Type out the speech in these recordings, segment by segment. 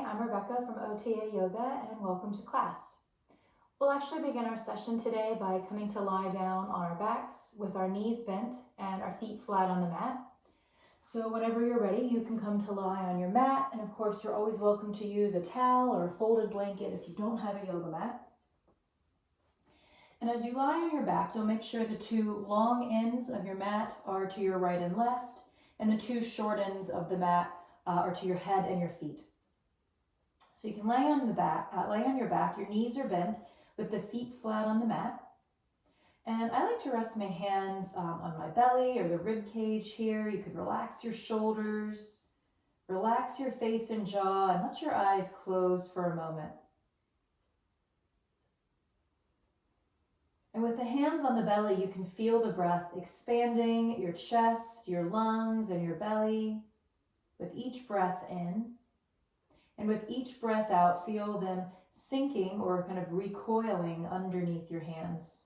I'm Rebecca from OTA Yoga and welcome to class. We'll actually begin our session today by coming to lie down on our backs with our knees bent and our feet flat on the mat. So whenever you're ready, you can come to lie on your mat, and of course you're always welcome to use a towel or a folded blanket if you don't have a yoga mat. And as you lie on your back, you'll make sure the two long ends of your mat are to your right and left, and the two short ends of the mat are to your head and your feet. So you can lay on your back, your knees are bent with the feet flat on the mat. And I like to rest my hands on my belly or the rib cage here. You could relax your shoulders, relax your face and jaw, and let your eyes close for a moment. And with the hands on the belly, you can feel the breath expanding your chest, your lungs, and your belly with each breath in. And with each breath out, feel them sinking or kind of recoiling underneath your hands.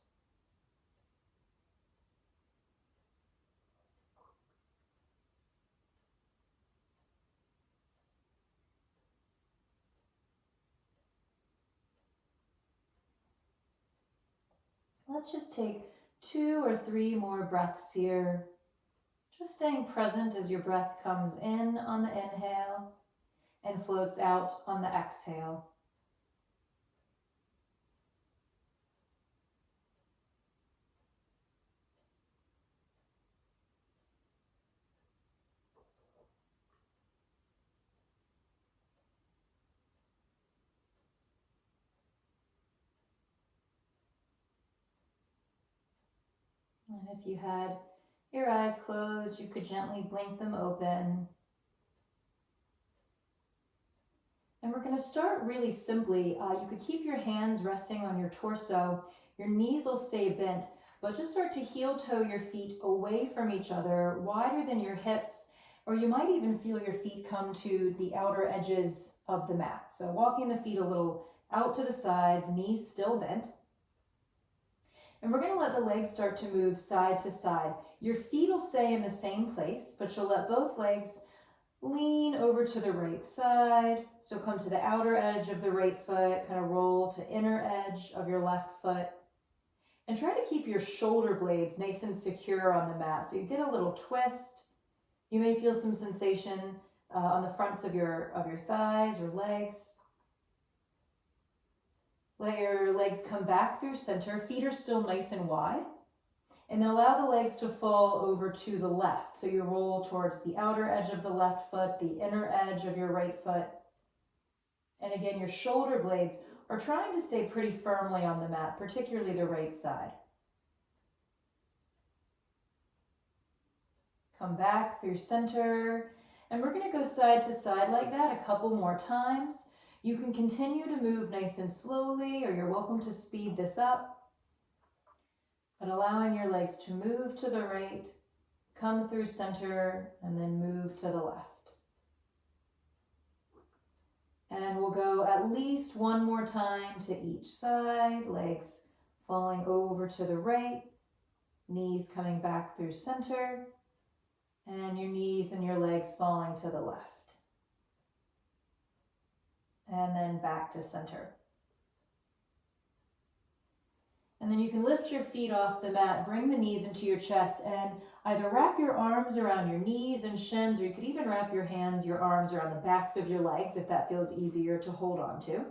Let's just take 2 or 3 more breaths here. Just staying present as your breath comes in on the inhale and floats out on the exhale. And if you had your eyes closed, you could gently blink them open. And we're going to start really simply. You could keep your hands resting on your torso. Your knees will stay bent, but just start to heel toe your feet away from each other, wider than your hips, or you might even feel your feet come to the outer edges of the mat. So walking the feet a little out to the sides, knees still bent. And we're going to let the legs start to move side to side. Your feet will stay in the same place, but you'll let both legs lean over to the right side. So come to the outer edge of the right foot, kind of roll to inner edge of your left foot. And try to keep your shoulder blades nice and secure on the mat. So you get a little twist. You may feel some sensation on the fronts of your thighs or legs. Let your legs come back through center. Feet are still nice and wide. And then allow the legs to fall over to the left. So you roll towards the outer edge of the left foot, the inner edge of your right foot. And again, your shoulder blades are trying to stay pretty firmly on the mat, particularly the right side. Come back through center. And we're going to go side to side like that a couple more times. You can continue to move nice and slowly, or you're welcome to speed this up. But allowing your legs to move to the right, come through center, and then move to the left. And we'll go at least one more time to each side, legs falling over to the right, knees coming back through center, and your knees and your legs falling to the left. And then back to center. And then you can lift your feet off the mat, bring the knees into your chest, and either wrap your arms around your knees and shins, or you could even wrap your hands, your arms around the backs of your legs if that feels easier to hold on to.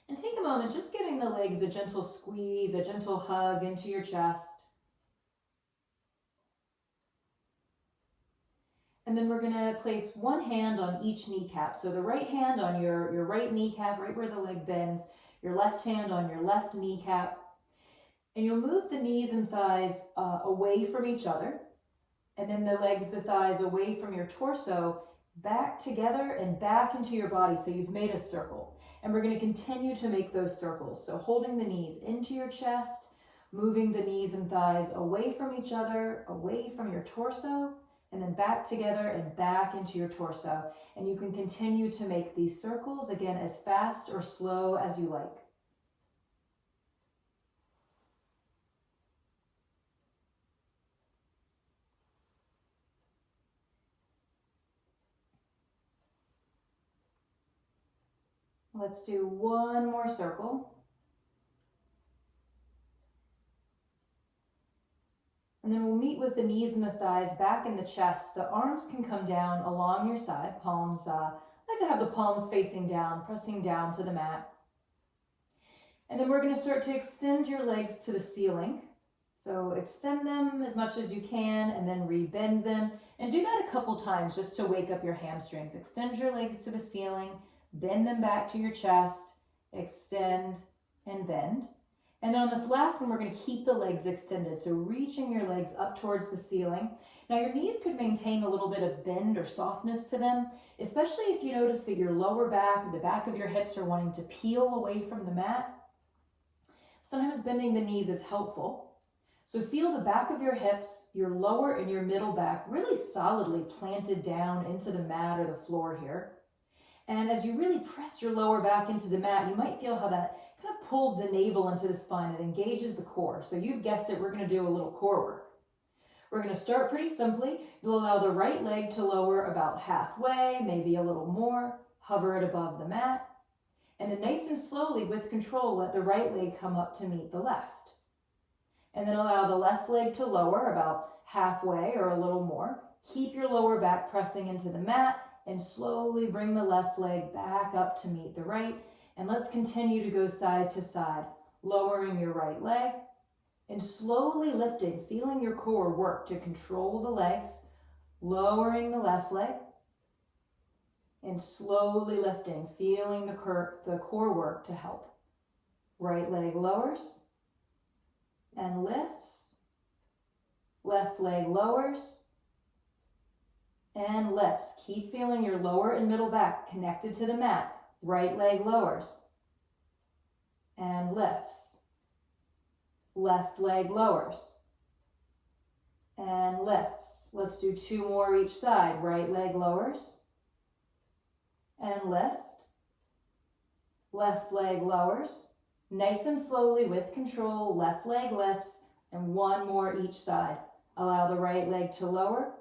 And take a moment just giving the legs a gentle squeeze, a gentle hug into your chest. And then we're going to place one hand on each kneecap. So the right hand on your right kneecap, right where the leg bends, your left hand on your left kneecap, and you'll move the knees and thighs away from each other, and then the legs, the thighs away from your torso, back together and back into your body, so you've made a circle. And we're going to continue to make those circles. So holding the knees into your chest, moving the knees and thighs away from each other, away from your torso, and then back together and back into your torso. And you can continue to make these circles, again, as fast or slow as you like. Let's do one more circle. And then we'll meet with the knees and the thighs back in the chest. The arms can come down along your side. Palms, I like to have the palms facing down, pressing down to the mat. And then we're going to start to extend your legs to the ceiling. So extend them as much as you can and then rebend them. And do that a couple times just to wake up your hamstrings. Extend your legs to the ceiling, bend them back to your chest, extend and bend. And then on this last one, we're going to keep the legs extended. So reaching your legs up towards the ceiling. Now your knees could maintain a little bit of bend or softness to them, especially if you notice that your lower back, the back of your hips are wanting to peel away from the mat. Sometimes bending the knees is helpful. So feel the back of your hips, your lower and your middle back really solidly planted down into the mat or the floor here. And as you really press your lower back into the mat, you might feel how that kind of pulls the navel into the spine. It engages the core. So you've guessed it, we're going to do a little core work. We're going to start pretty simply. You'll allow the right leg to lower about halfway, maybe a little more. Hover it above the mat. And then nice and slowly, with control, let the right leg come up to meet the left. And then allow the left leg to lower about halfway or a little more. Keep your lower back pressing into the mat and slowly bring the left leg back up to meet the right. And let's continue to go side to side, lowering your right leg and slowly lifting, feeling your core work to control the legs, lowering the left leg and slowly lifting, feeling the core work to help. Right leg lowers and lifts, left leg lowers and lifts. Keep feeling your lower and middle back connected to the mat. Right leg lowers and lifts. Left leg lowers and lifts. Let's do two more each side. Right leg lowers and lift. Left leg lowers. Nice and slowly with control. Left leg lifts and one more each side. Allow the right leg to lower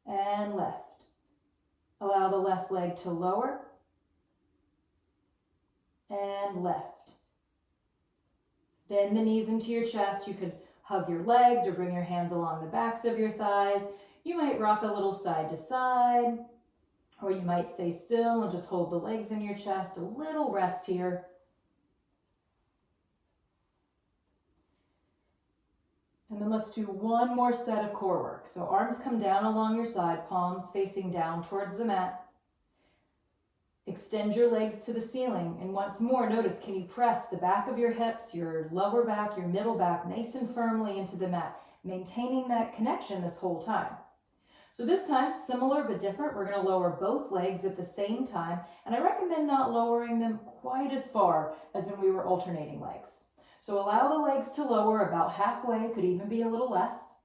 and lift. Allow the left leg to lower and lift. Bend the knees into your chest. You could hug your legs or bring your hands along the backs of your thighs. You might rock a little side to side, or you might stay still and just hold the legs in your chest. A little rest here. And then let's do one more set of core work. So arms come down along your side, palms facing down towards the mat. Extend your legs to the ceiling. And once more, notice, can you press the back of your hips, your lower back, your middle back, nice and firmly into the mat, maintaining that connection this whole time. So this time, similar but different, we're going to lower both legs at the same time. And I recommend not lowering them quite as far as when we were alternating legs. So allow the legs to lower about halfway, could even be a little less.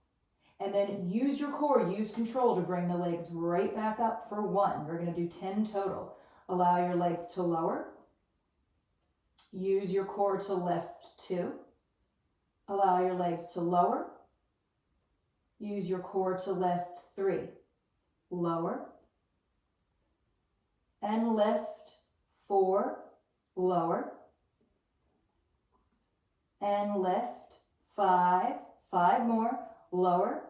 And then use your core, use control to bring the legs right back up for one. We're going to do 10 total. Allow your legs to lower. Use your core to lift 2. Allow your legs to lower. Use your core to lift 3. Lower. And lift 4. Lower. And lift 5. 5 more. Lower.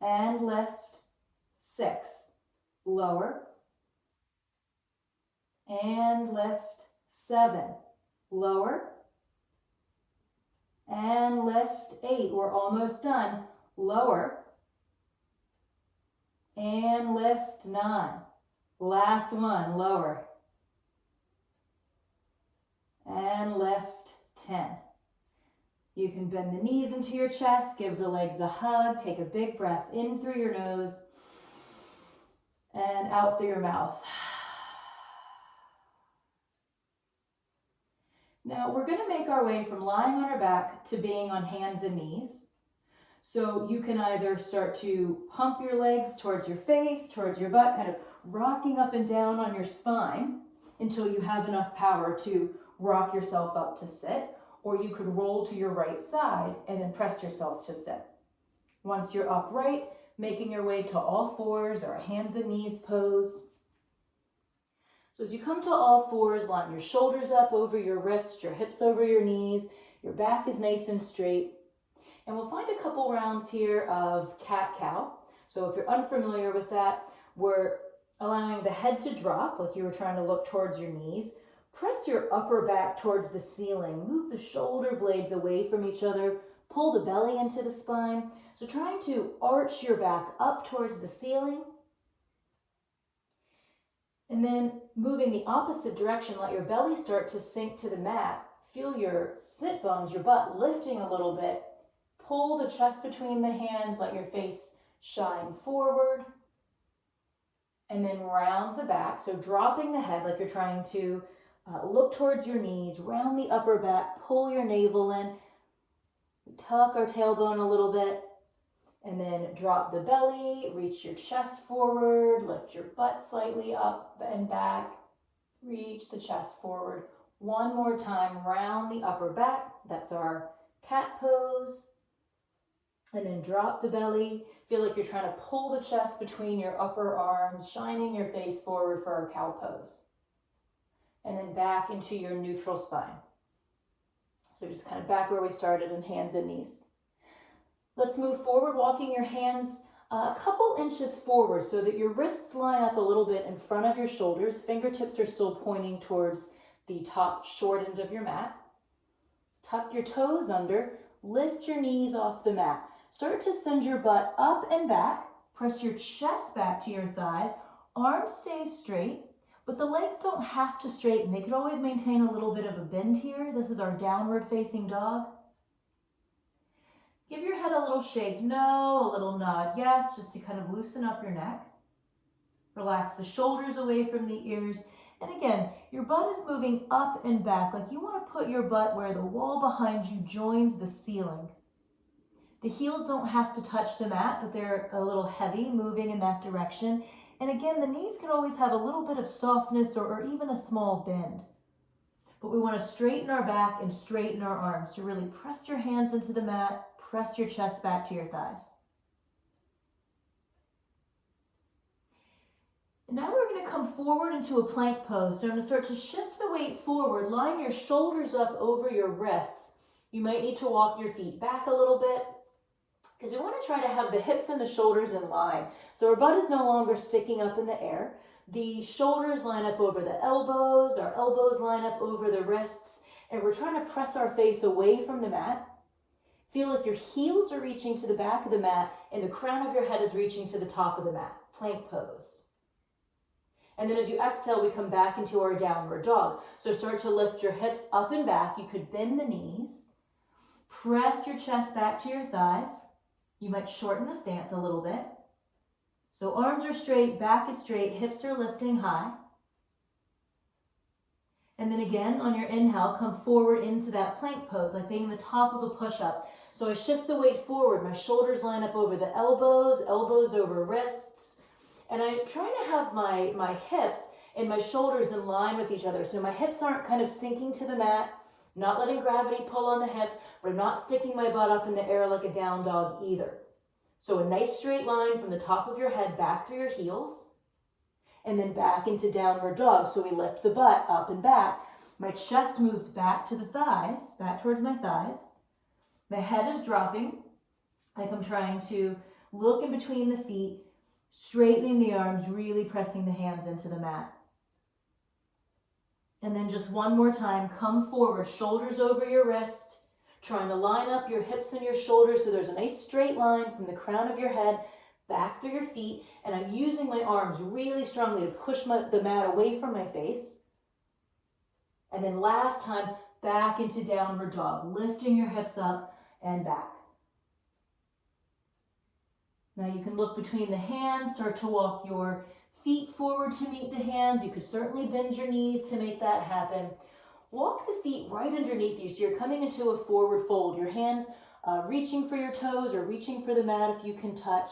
And lift 6. Lower. And lift 7, lower, and lift 8. We're almost done. Lower, and lift 9. Last one, lower, and lift 10. You can bend the knees into your chest, give the legs a hug, take a big breath in through your nose, and out through your mouth. Now we're going to make our way from lying on our back to being on hands and knees. So you can either start to pump your legs towards your face, towards your butt, kind of rocking up and down on your spine until you have enough power to rock yourself up to sit, or you could roll to your right side and then press yourself to sit. Once you're upright, making your way to all fours or a hands and knees pose. So as you come to all fours, line your shoulders up over your wrists, your hips over your knees, your back is nice and straight. And we'll find a couple rounds here of cat-cow. So if you're unfamiliar with that, we're allowing the head to drop like you were trying to look towards your knees. Press your upper back towards the ceiling. Move the shoulder blades away from each other. Pull the belly into the spine. So trying to arch your back up towards the ceiling. And then moving the opposite direction, let your belly start to sink to the mat. Feel your sit bones, your butt lifting a little bit. Pull the chest between the hands, let your face shine forward. And then round the back, so dropping the head like you're trying to look towards your knees, round the upper back, pull your navel in, tuck our tailbone a little bit, and then drop the belly, reach your chest forward, lift your butt slightly up and back, reach the chest forward. One more time, round the upper back, that's our cat pose. And then drop the belly. Feel like you're trying to pull the chest between your upper arms, shining your face forward for our cow pose. And then back into your neutral spine. So just kind of back where we started in hands and knees. Let's move forward, walking your hands a couple inches forward so that your wrists line up a little bit in front of your shoulders. Fingertips are still pointing towards the top short end of your mat. Tuck your toes under, lift your knees off the mat. Start to send your butt up and back. Press your chest back to your thighs. Arms stay straight, but the legs don't have to straighten. They could always maintain a little bit of a bend here. This is our downward facing dog. Give your head a little shake, no, a little nod, yes, just to kind of loosen up your neck. Relax the shoulders away from the ears. And again, your butt is moving up and back, like you want to put your butt where the wall behind you joins the ceiling. The heels don't have to touch the mat, but they're a little heavy, moving in that direction. And again, the knees can always have a little bit of softness or even a small bend. But we want to straighten our back and straighten our arms. So really press your hands into the mat, press your chest back to your thighs. And now we're going to come forward into a plank pose. So I'm going to start to shift the weight forward. Line your shoulders up over your wrists. You might need to walk your feet back a little bit because we want to try to have the hips and the shoulders in line. So our butt is no longer sticking up in the air. The shoulders line up over the elbows. Our elbows line up over the wrists. And we're trying to press our face away from the mat. Feel like your heels are reaching to the back of the mat and the crown of your head is reaching to the top of the mat. Plank pose. And then as you exhale, we come back into our downward dog. So start to lift your hips up and back. You could bend the knees. Press your chest back to your thighs. You might shorten the stance a little bit. So arms are straight, back is straight, hips are lifting high. And then again, on your inhale, come forward into that plank pose, like being the top of a push-up. So I shift the weight forward. My shoulders line up over the elbows, elbows over wrists. And I'm trying to have my hips and my shoulders in line with each other. So my hips aren't kind of sinking to the mat, not letting gravity pull on the hips, but I'm not sticking my butt up in the air like a down dog either. So a nice straight line from the top of your head back through your heels, and then back into downward dog. So we lift the butt up and back. My chest moves back to the thighs, back towards my thighs. My head is dropping, like I'm trying to look in between the feet, straightening the arms, really pressing the hands into the mat. And then just one more time, come forward, shoulders over your wrist, trying to line up your hips and your shoulders so there's a nice straight line from the crown of your head back through your feet. And I'm using my arms really strongly to push the mat away from my face. And then last time, back into downward dog, lifting your hips up and back. Now you can look between the hands, start to walk your feet forward to meet the hands. You could certainly bend your knees to make that happen. Walk the feet right underneath you so you're coming into a forward fold. Your hands reaching for your toes or reaching for the mat if you can touch.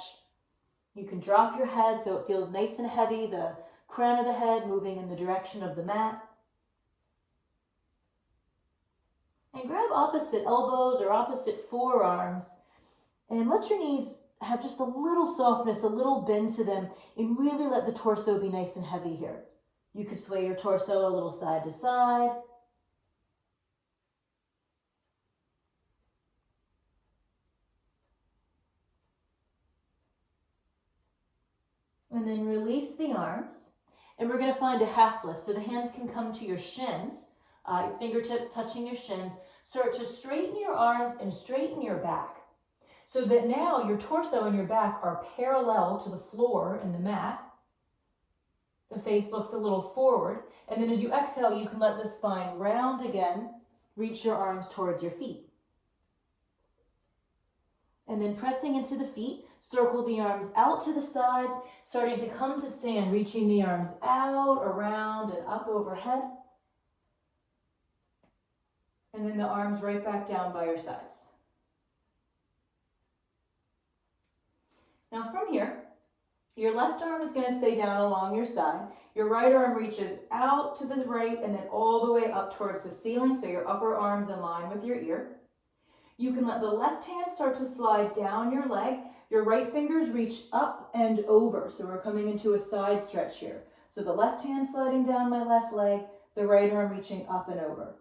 You can drop your head so it feels nice and heavy, the crown of the head moving in the direction of the mat. And grab opposite elbows or opposite forearms and let your knees have just a little softness, a little bend to them, and really let the torso be nice and heavy here. You could sway your torso a little side to side. And then release the arms. And we're going to find a half lift. So the hands can come to your shins, your fingertips touching your shins. Start to straighten your arms and straighten your back. So that now your torso and your back are parallel to the floor and the mat. The face looks a little forward. And then as you exhale, you can let the spine round again. Reach your arms towards your feet. And then pressing into the feet, circle the arms out to the sides, starting to come to stand, reaching the arms out, around, and up overhead. And then the arms right back down by your sides. Now from here, your left arm is going to stay down along your side. Your right arm reaches out to the right and then all the way up towards the ceiling, so your upper arm's in line with your ear. You can let the left hand start to slide down your leg. Your right fingers reach up and over. So we're coming into a side stretch here. So the left hand sliding down my left leg, the right arm reaching up and over.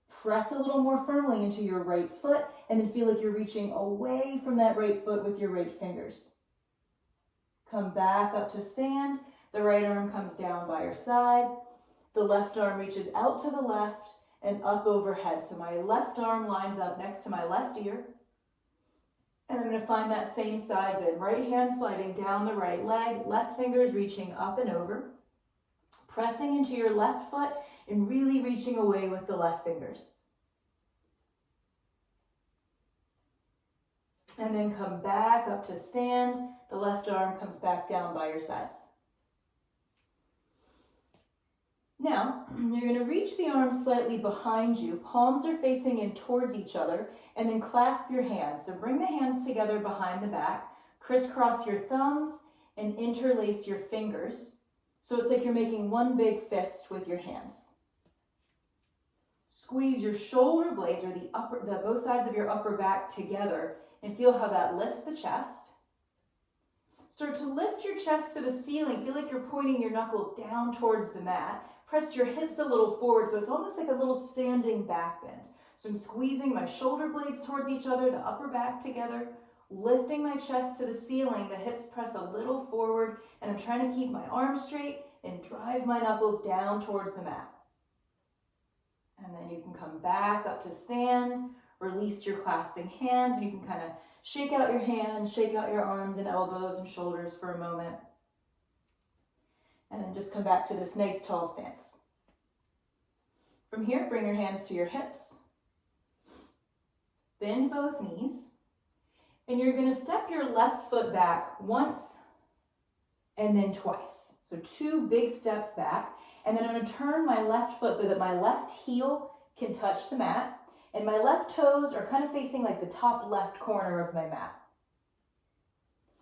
Press a little more firmly into your right foot and then feel like you're reaching away from that right foot with your right fingers. Come back up to stand. The right arm comes down by your side. The left arm reaches out to the left and up overhead. So my left arm lines up next to my left ear. And I'm going to find that same side bend. Right hand sliding down the right leg, left fingers reaching up and over. Pressing into your left foot and really reaching away with the left fingers. And then come back up to stand. The left arm comes back down by your sides. Now, you're going to reach the arms slightly behind you. Palms are facing in towards each other, and then clasp your hands. So bring the hands together behind the back, crisscross your thumbs, and interlace your fingers. So it's like you're making one big fist with your hands. Squeeze your shoulder blades or the both sides of your upper back together and feel how that lifts the chest. Start to lift your chest to the ceiling. Feel like you're pointing your knuckles down towards the mat. Press your hips a little forward, so it's almost like a little standing back bend. So I'm squeezing my shoulder blades towards each other, the upper back together, lifting my chest to the ceiling, the hips press a little forward, and I'm trying to keep my arms straight and drive my knuckles down towards the mat. And then you can come back up to stand, release your clasping hands, you can kind of shake out your hands, shake out your arms and elbows and shoulders for a moment. And then just come back to this nice tall stance. From here, bring your hands to your hips. Bend both knees. And you're going to step your left foot back once and then twice. So 2 big steps back. And then I'm going to turn my left foot so that my left heel can touch the mat. And my left toes are kind of facing like the top left corner of my mat.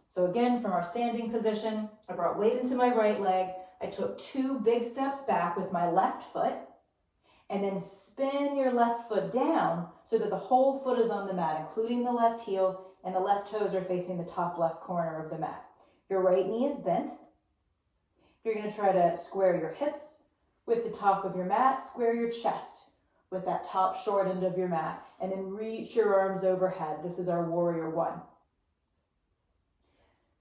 So again, from our standing position, I brought weight into my right leg. I took 2 big steps back with my left foot. And then spin your left foot down so that the whole foot is on the mat, including the left heel, and the left toes are facing the top left corner of the mat. Your right knee is bent. You're going to try to square your hips with the top of your mat, square your chest with that top short end of your mat, and then reach your arms overhead. This is our warrior one.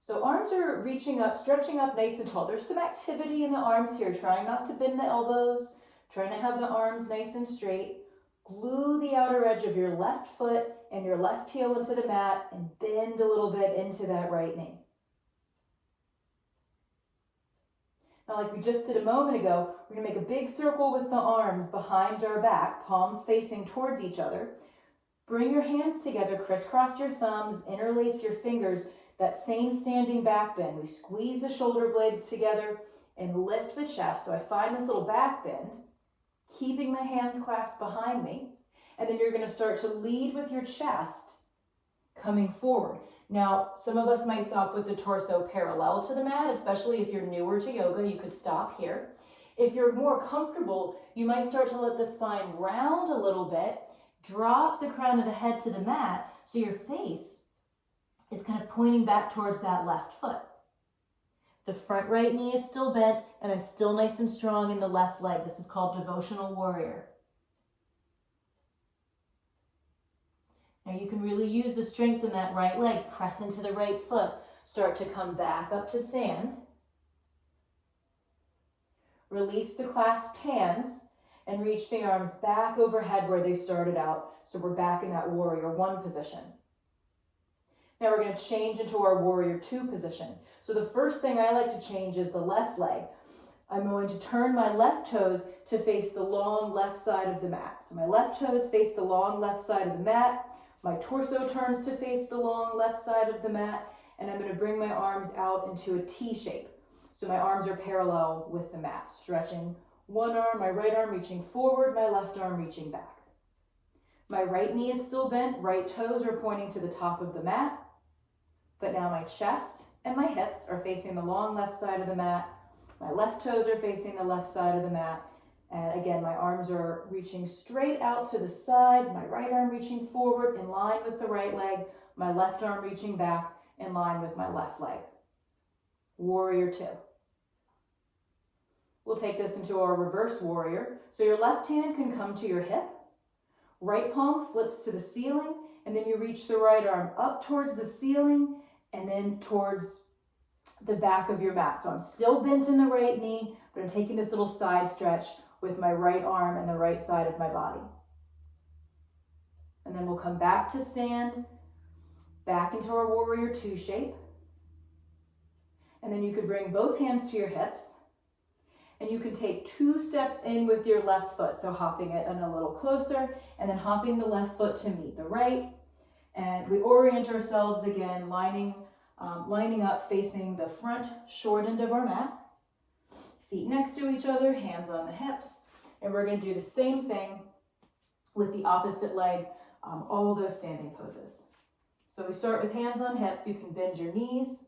So arms are reaching up, stretching up nice and tall. There's some activity in the arms here, trying not to bend the elbows, trying to have the arms nice and straight. Glue the outer edge of your left foot and your left heel into the mat and bend a little bit into that right knee. Now, like we just did a moment ago, we're going to make a big circle with the arms behind our back, palms facing towards each other. Bring your hands together, crisscross your thumbs, interlace your fingers, that same standing back bend. We squeeze the shoulder blades together and lift the chest. So I find this little back bend, keeping my hands clasped behind me. And then you're going to start to lead with your chest coming forward. Now, some of us might stop with the torso parallel to the mat, especially if you're newer to yoga, you could stop here. If you're more comfortable, you might start to let the spine round a little bit, drop the crown of the head to the mat so your face is kind of pointing back towards that left foot. The front right knee is still bent, and I'm still nice and strong in the left leg. This is called devotional warrior. Now you can really use the strength in that right leg. Press into the right foot. Start to come back up to stand. Release the clasped hands and reach the arms back overhead where they started out. So we're back in that warrior one position. Now we're going to change into our warrior two position. So the first thing I like to change is the left leg. I'm going to turn my left toes to face the long left side of the mat. So my left toes face the long left side of the mat. My torso turns to face the long left side of the mat, and I'm going to bring my arms out into a T shape. So my arms are parallel with the mat, stretching one arm, my right arm reaching forward, my left arm reaching back. My right knee is still bent, right toes are pointing to the top of the mat, but now my chest and my hips are facing the long left side of the mat. My left toes are facing the left side of the mat. And again, my arms are reaching straight out to the sides, my right arm reaching forward in line with the right leg, my left arm reaching back in line with my left leg. Warrior two. We'll take this into our reverse warrior. So your left hand can come to your hip, right palm flips to the ceiling, and then you reach the right arm up towards the ceiling and then towards the back of your mat. So I'm still bent in the right knee, but I'm taking this little side stretch with my right arm and the right side of my body. And then we'll come back to stand, back into our warrior two shape. And then you could bring both hands to your hips, and you can take 2 steps in with your left foot. So hopping it in a little closer, and then hopping the left foot to meet the right. And we orient ourselves again, lining up, facing the front short end of our mat. Feet next to each other, hands on the hips. And we're going to do the same thing with the opposite leg, all those standing poses. So we start with hands on hips. You can bend your knees.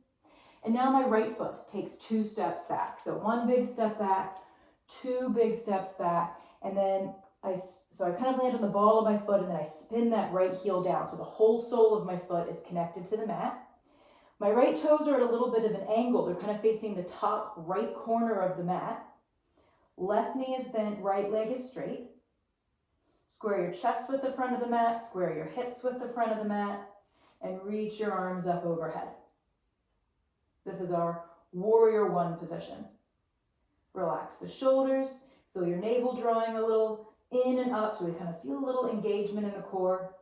And now my right foot takes 2 steps back. So 1 big step back, 2 big steps back, and then I kind of land on the ball of my foot, and then I spin that right heel down. So the whole sole of my foot is connected to the mat. My right toes are at a little bit of an angle. They're kind of facing the top right corner of the mat. Left knee is bent, right leg is straight. Square your chest with the front of the mat, square your hips with the front of the mat, and reach your arms up overhead. This is our warrior one position. Relax the shoulders, feel your navel drawing a little in and up, so we kind of feel a little engagement in the core.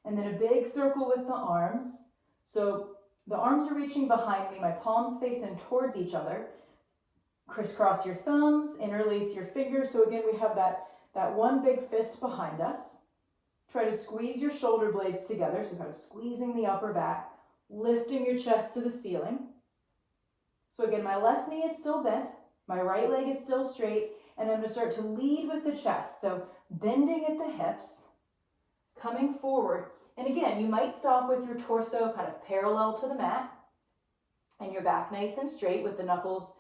And then a big circle with the arms. So the arms are reaching behind me, my palms face in towards each other. Crisscross your thumbs, interlace your fingers. So again, we have that one big fist behind us. Try to squeeze your shoulder blades together, so kind of squeezing the upper back, lifting your chest to the ceiling. So again, my left knee is still bent, my right leg is still straight, and I'm going to start to lead with the chest. So bending at the hips, coming forward. And again, you might stop with your torso kind of parallel to the mat, and your back nice and straight with the knuckles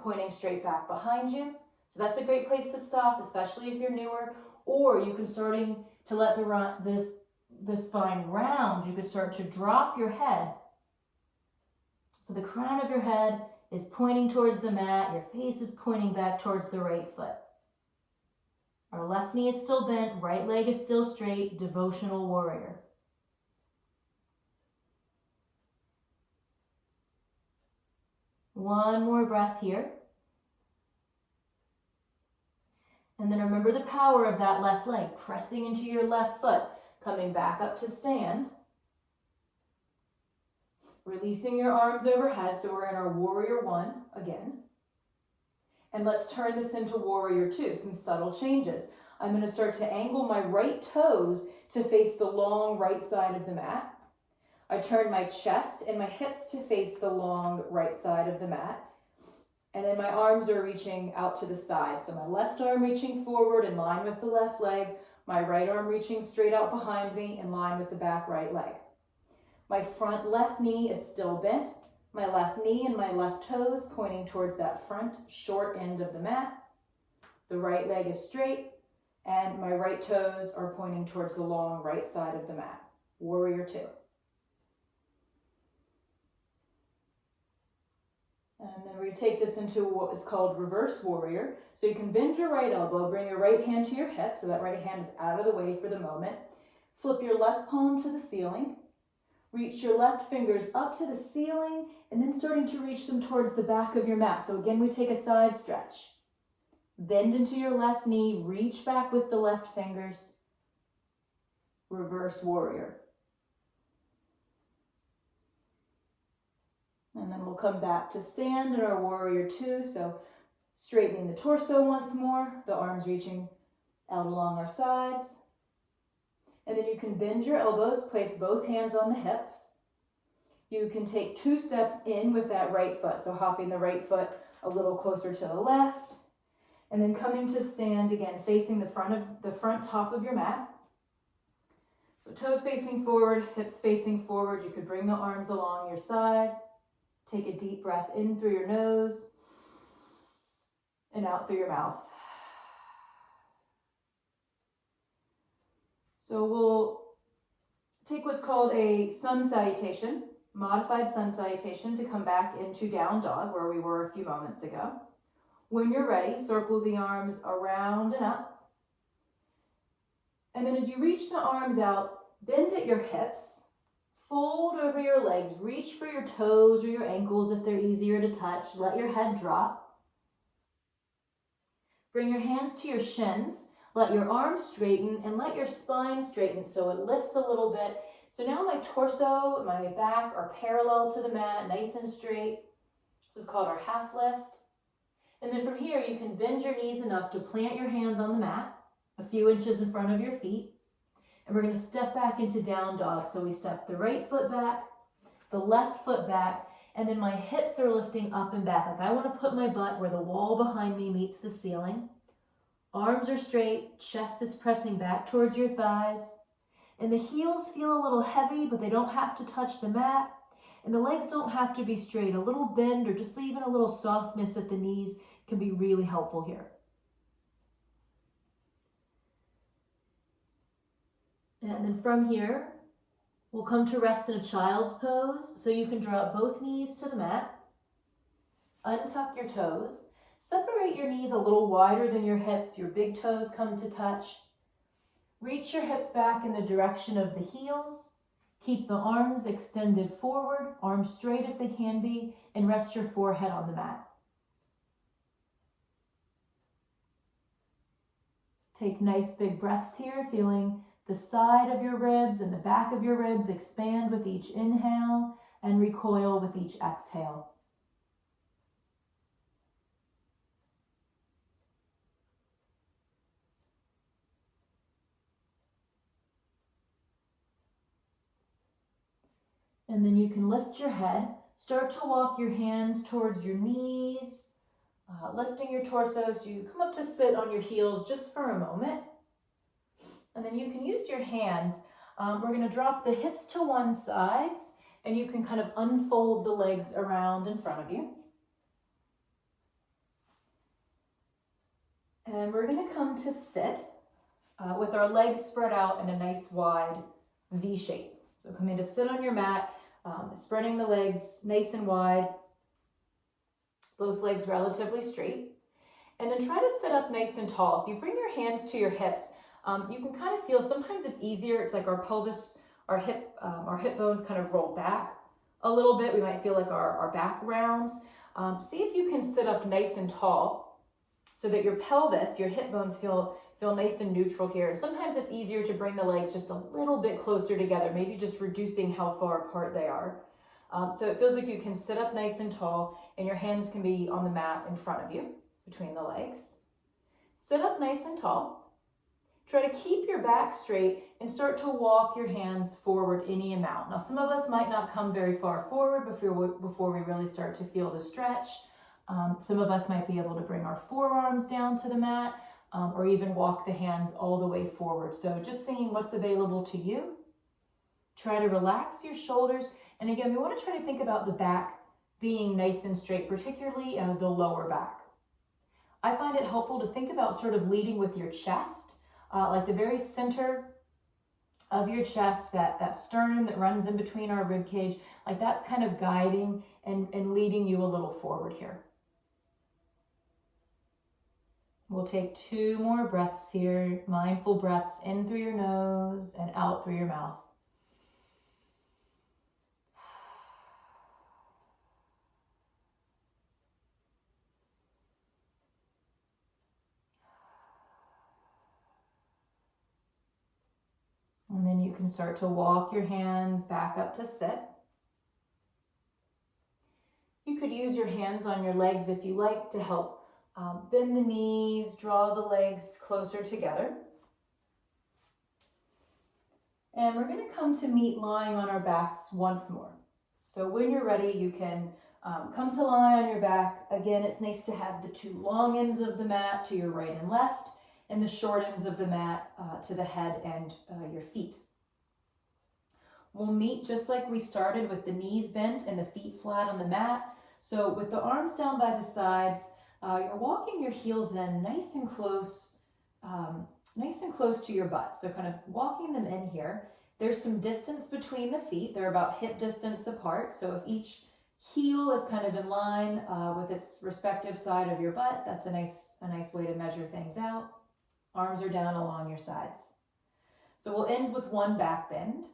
pointing straight back behind you. So that's a great place to stop, especially if you're newer. Or you can starting to let the spine round. You could start to drop your head. So the crown of your head is pointing towards the mat. Your face is pointing back towards the right foot. Our left knee is still bent. Right leg is still straight. Devotional warrior. One more breath here. And then remember the power of that left leg, pressing into your left foot, coming back up to stand. Releasing your arms overhead, so we're in our warrior one again. And let's turn this into warrior two, some subtle changes. I'm going to start to angle my right toes to face the long right side of the mat. I turn my chest and my hips to face the long right side of the mat. And then my arms are reaching out to the side. So my left arm reaching forward in line with the left leg. My right arm reaching straight out behind me in line with the back right leg. My front left knee is still bent. My left knee and my left toes pointing towards that front short end of the mat. The right leg is straight. And my right toes are pointing towards the long right side of the mat. Warrior two. And then we take this into what is called reverse warrior. So you can bend your right elbow, bring your right hand to your hip, so that right hand is out of the way for the moment. Flip your left palm to the ceiling. Reach your left fingers up to the ceiling, and then starting to reach them towards the back of your mat. So again, we take a side stretch. Bend into your left knee, reach back with the left fingers. Reverse warrior. And then we'll come back to stand in our warrior two. So straightening the torso once more, the arms reaching out along our sides. And then you can bend your elbows, place both hands on the hips. You can take 2 steps in with that right foot. So hopping the right foot a little closer to the left. And then coming to stand again, facing the front top of your mat. So toes facing forward, hips facing forward. You could bring the arms along your side. Take a deep breath in through your nose and out through your mouth. So we'll take what's called a sun salutation, modified sun salutation, to come back into down dog where we were a few moments ago. When you're ready, circle the arms around and up. And then as you reach the arms out, bend at your hips, fold over your legs, reach for your toes or your ankles if they're easier to touch. Let your head drop. Bring your hands to your shins. Let your arms straighten and let your spine straighten so it lifts a little bit. So now my torso, my back are parallel to the mat, nice and straight. This is called our half lift. And then from here, you can bend your knees enough to plant your hands on the mat, a few inches in front of your feet. And we're going to step back into down dog. So we step the right foot back, the left foot back, and then my hips are lifting up and back. Like I want to put my butt where the wall behind me meets the ceiling. Arms are straight, chest is pressing back towards your thighs. And the heels feel a little heavy, but they don't have to touch the mat. And the legs don't have to be straight. A little bend or just even a little softness at the knees can be really helpful here. And then from here, we'll come to rest in a child's pose. So you can drop both knees to the mat, untuck your toes, separate your knees a little wider than your hips, your big toes come to touch. Reach your hips back in the direction of the heels. Keep the arms extended forward, arms straight if they can be, and rest your forehead on the mat. Take nice big breaths here, feeling the side of your ribs and the back of your ribs expand with each inhale and recoil with each exhale. And then you can lift your head, start to walk your hands towards your knees, lifting your torso so you come up to sit on your heels just for a moment. And then you can use your hands. We're going to drop the hips to one side, and you can kind of unfold the legs around in front of you. And we're going to come to sit with our legs spread out in a nice wide V shape. So coming to sit on your mat, spreading the legs nice and wide, both legs relatively straight. And then try to sit up nice and tall. If you bring your hands to your hips, you can kind of feel, sometimes it's easier, it's like our pelvis, our hip bones kind of roll back a little bit. We might feel like our back rounds. See if you can sit up nice and tall so that your pelvis, your hip bones feel nice and neutral here. And sometimes it's easier to bring the legs just a little bit closer together, maybe just reducing how far apart they are. So it feels like you can sit up nice and tall and your hands can be on the mat in front of you, between the legs. Sit up nice and tall. Try to keep your back straight and start to walk your hands forward any amount. Now, some of us might not come very far forward before we really start to feel the stretch. Some of us might be able to bring our forearms down to the mat or even walk the hands all the way forward. So just seeing what's available to you. Try to relax your shoulders. And again, we want to try to think about the back being nice and straight, particularly the lower back. I find it helpful to think about sort of leading with your chest. Like the very center of your chest, that sternum that runs in between our rib cage, like that's kind of guiding and leading you a little forward here. We'll take 2 more breaths here, mindful breaths in through your nose and out through your mouth. And then you can start to walk your hands back up to sit. You could use your hands on your legs if you like to help bend the knees, draw the legs closer together. And we're going to come to meet lying on our backs once more. So when you're ready, you can come to lie on your back. Again, it's nice to have the 2 long ends of the mat to your right and left, and the short ends of the mat to the head and your feet. We'll meet just like we started, with the knees bent and the feet flat on the mat. So with the arms down by the sides, you're walking your heels in nice and close to your butt. So kind of walking them in here. There's some distance between the feet. They're about hip distance apart. So if each heel is kind of in line with its respective side of your butt, that's a nice way to measure things out. Arms are down along your sides. So we'll end with 1 back bend.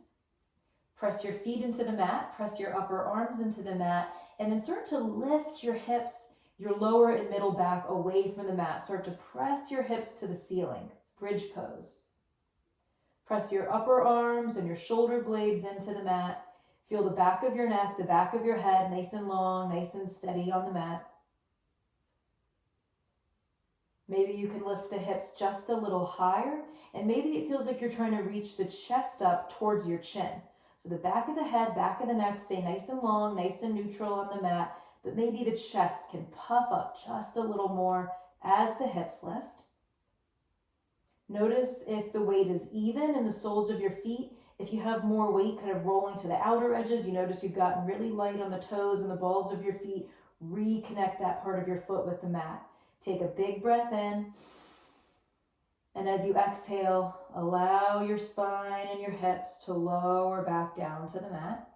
Press your feet into the mat, press your upper arms into the mat, and then start to lift your hips, your lower and middle back away from the mat. Start to press your hips to the ceiling, bridge pose. Press your upper arms and your shoulder blades into the mat. Feel the back of your neck, the back of your head, nice and long, nice and steady on the mat. Maybe you can lift the hips just a little higher, and maybe it feels like you're trying to reach the chest up towards your chin. So the back of the head, back of the neck, stay nice and long, nice and neutral on the mat, but maybe the chest can puff up just a little more as the hips lift. Notice if the weight is even in the soles of your feet. If you have more weight kind of rolling to the outer edges, you notice you've gotten really light on the toes and the balls of your feet. Reconnect that part of your foot with the mat. Take a big breath in. And as you exhale, allow your spine and your hips to lower back down to the mat.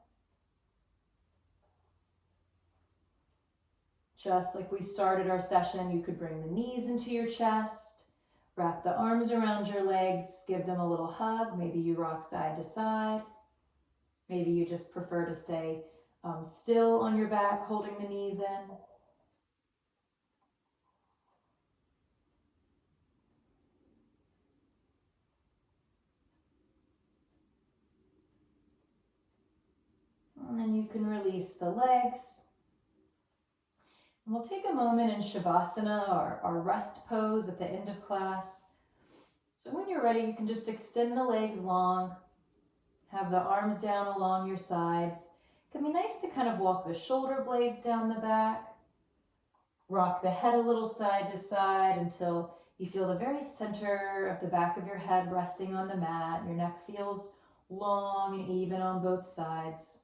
Just like we started our session, you could bring the knees into your chest, wrap the arms around your legs, give them a little hug. Maybe you rock side to side. Maybe you just prefer to stay still on your back, holding the knees in. And then you can release the legs. And we'll take a moment in Shavasana, our rest pose at the end of class. So when you're ready, you can just extend the legs long, have the arms down along your sides. It can be nice to kind of walk the shoulder blades down the back, rock the head a little side to side until you feel the very center of the back of your head resting on the mat. Your neck feels long and even on both sides.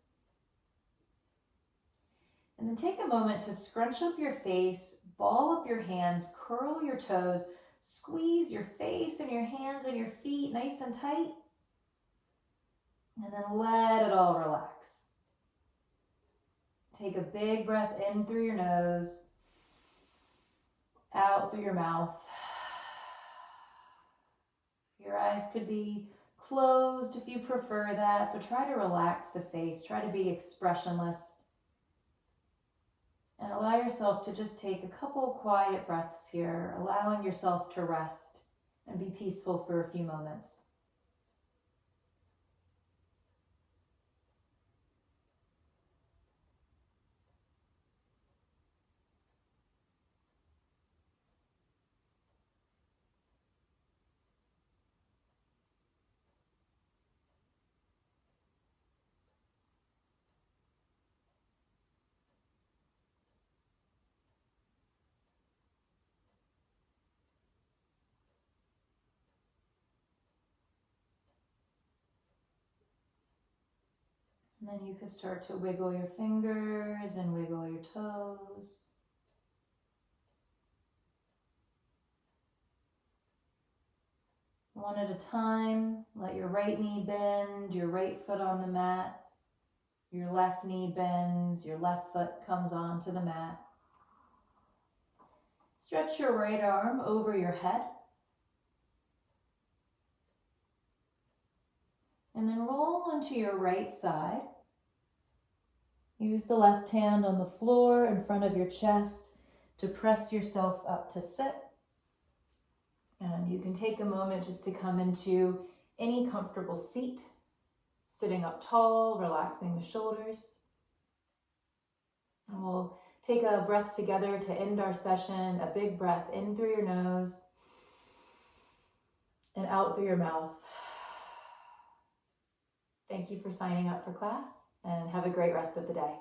And then take a moment to scrunch up your face, ball up your hands, curl your toes, squeeze your face and your hands and your feet nice and tight. And then let it all relax. Take a big breath in through your nose, out through your mouth. Your eyes could be closed if you prefer that, but try to relax the face. Try to be expressionless. And allow yourself to just take a couple quiet breaths here, allowing yourself to rest and be peaceful for a few moments. And then you could start to wiggle your fingers and wiggle your toes. One at a time, let your right knee bend, your right foot on the mat, Your left knee bends, your left foot comes onto the mat. Stretch your right arm over your head. And then roll onto your right side. Use the left hand on the floor in front of your chest to press yourself up to sit. And you can take a moment just to come into any comfortable seat, sitting up tall, relaxing the shoulders. And we'll take a breath together to end our session, a big breath in through your nose and out through your mouth. Thank you for signing up for class, and have a great rest of the day.